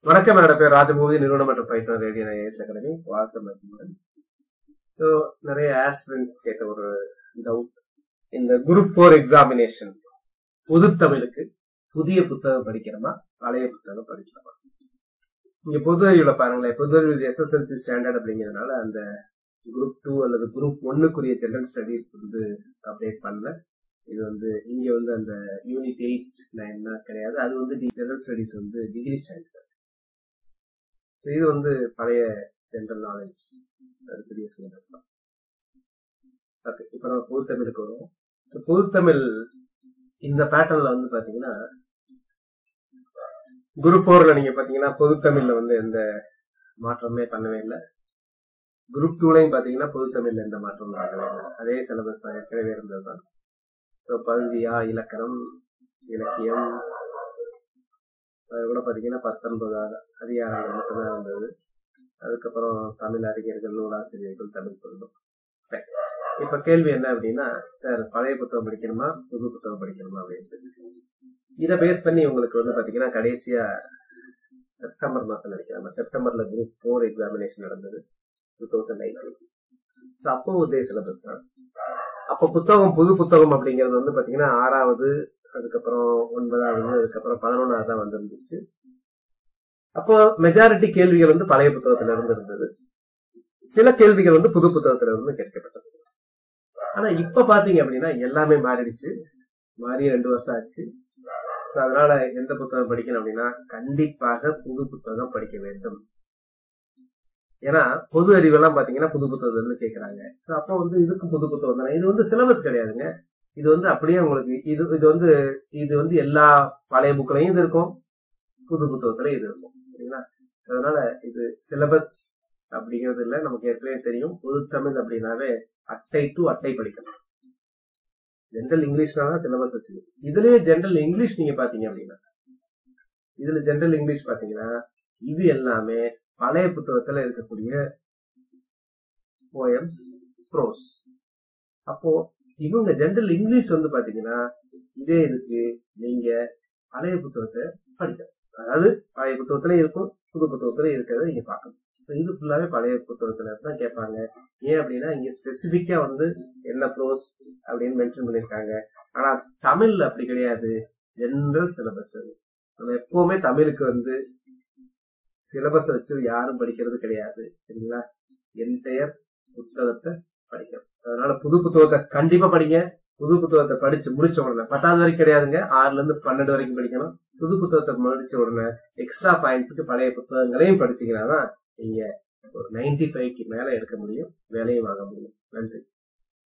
வணக்கம், என்னோட பேர் ராஜபூபதி, நிறுவனம் மற்றும் பயிற்சி ரேடியன் IAS அகாடமி. வாழ்க்கை. ஸோ நிறைய ஆஸ்பிரன்ஸ் கேட்ட ஒரு டவுட், இந்த குரூப் 4 எக்ஸாமினேஷன் பொது தமிழுக்கு புதிய புத்தகம் படிக்கிறோமா பழைய புத்தகம் படிக்கிறோமா? இங்க பொது அறிவுல பாருங்களேன், பொது அறிவு SSLC ஸ்டாண்டர்ட் அப்படிங்கிறதுனால அந்த குரூப் 2 அல்லது குரூப் 1க்குரிய ஜெனரல் ஸ்டடீஸ் அப்டேட் பண்ணல. இது இங்க அந்த யூனிட் 8, 9 கிடையாது. அது ஜெனரல் ஸ்டடீஸ் டிகிரி ஸ்டாண்டர்ட். இது பழைய ஜெனரல் நாலேஜ், அது பெரிய சிலபஸ் தான். ஓகே, இப்ப நம்ம பொது தமிழுக்கு வருவோம். பொது தமிழ் இந்த பேட்டர்ன்ல பாத்தீங்கன்னா குரூப் 4ல நீங்க பாத்தீங்கன்னா பொது தமிழ்ல எந்த மாற்றமே பண்ணவே இல்லை. குரூப் 2லையும் பாத்தீங்கன்னா பொது தமிழ்ல எந்த மாற்றமும் ஆகவே இல்லை. அதே சிலபஸ் தான் ஏற்கனவே இருந்ததுதான். பகுதியா, இலக்கணம், இலக்கியம், அது கூட பாத்தீங்கன்னா 19 அதிகாரங்கள் மட்டும்தான் இருந்தது. அதுக்கப்புறம் தமிழ் அறிஞர்கள், நூலாசிரியர்கள், தமிழ் பொருளும். இப்ப கேள்வி என்ன அப்படின்னா, சார் பழைய புத்தகம் படிக்கணுமா புது புத்தகம் படிக்கணுமா அப்படின்னு இதை பேஸ் பண்ணி உங்களுக்கு பாத்தீங்கன்னா கடைசியா செப்டம்பர் மாசம் நினைக்கிறாங்க. செப்டம்பர்ல குரூப் 4 எக்ஸாமினேஷன் நடந்தது 2019. அப்போ இதே சிலபஸ் தான். அப்ப புத்தகம் புது புத்தகம் அப்படிங்கிறது பாத்தீங்கன்னா 6வது, அதுக்கப்புறம் 9வது, அதுக்கப்புறம் 11வது தான் வந்துருந்துச்சு. அப்போ மெஜாரிட்டி கேள்விகள் பழைய புத்தகத்துல இருந்து இருந்தது. சில கேள்விகள் புது புத்தகத்துல இருந்து கேட்கப்பட்டது. ஆனா இப்ப பாத்தீங்க அப்படின்னா எல்லாமே மாறிடுச்சு. மாறி 2 வருஷம் ஆச்சு. அதனால எந்த புத்தகம் படிக்கணும் அப்படின்னா கண்டிப்பாக புது புத்தகம் படிக்க வேண்டும். ஏன்னா பொது அறிவெல்லாம் பாத்தீங்கன்னா புது புத்தகத்துல இருந்து கேட்கறாங்க. அப்போ இதுக்கு புது புத்தகம் தானே. இது சிலபஸ் கிடையாதுங்க. இது அப்படியே உங்களுக்கு இது எல்லா பழைய புக்லையும் இது இருக்கும், புது புத்தகத்துல இது இருக்கும். சரிங்களா? அதனால இது சிலபஸ் அப்படிங்கிறது இல்ல. நமக்கு ஏற்கனவே தெரியும், பொது தமிழ் அப்படின்னாவே அட்டை டு அட்டை படிக்கணும். ஜெனரல் இங்கிலீஷ்னாதான் சிலபஸ் வச்சு. இதுலயே ஜெனரல் இங்கிலீஷ் நீங்க பாத்தீங்க அப்படின்னா, இதுல ஜெனரல் இங்கிலீஷ் பாத்தீங்கன்னா இது எல்லாமே பழைய புத்தகத்துல இருக்கக்கூடிய போயம்ஸ், ப்ரோஸ். அப்போ இவங்க ஜெனரல் இங்கிலீஷ் பாத்தீங்கன்னா இதே இதுக்கு நீங்க பழைய புத்தகத்தை படிக்கணும். அதாவது பழைய புத்தகத்துல இருக்கும், புது புத்தகத்துல இருக்கிறத நீங்க பார்க்கணும். இது ஃபுல்லாவே பழைய புத்தகத்துல தான் கேட்பாங்க. ஏன் அப்படின்னா இங்க ஸ்பெசிபிக்கா என்ன ப்ரோஸ் அப்படின்னு மென்ஷன் பண்ணிருக்காங்க. ஆனா தமிழ்ல அப்படி கிடையாது, ஜெனரல் சிலபஸ். நம்ம எப்பவுமே தமிழுக்கு சிலபஸ் வச்சு யாரும் படிக்கிறது கிடையாது. சரிங்களா? என்டையர் புத்தகத்தை படிக்கணும். அதனால புது புத்தகத்தை கண்டிப்பா படிங்க. புது புத்தகத்தை படிச்சு முடிச்ச உடனே 10வது வரைக்கும் கிடையாதுங்க, 6ல இருந்து 12 வரைக்கும் படிக்கணும். புது புத்தகத்தை முடிச்ச உடனே எக்ஸ்ட்ரா பாயிண்ட்ஸுக்கு பழைய புத்தகங்களையும் படிச்சீங்கன்னா தான் நீங்க ஒரு 95க்கு மேல எடுக்க முடியும், வேலையும் வாங்க முடியும். நன்றி.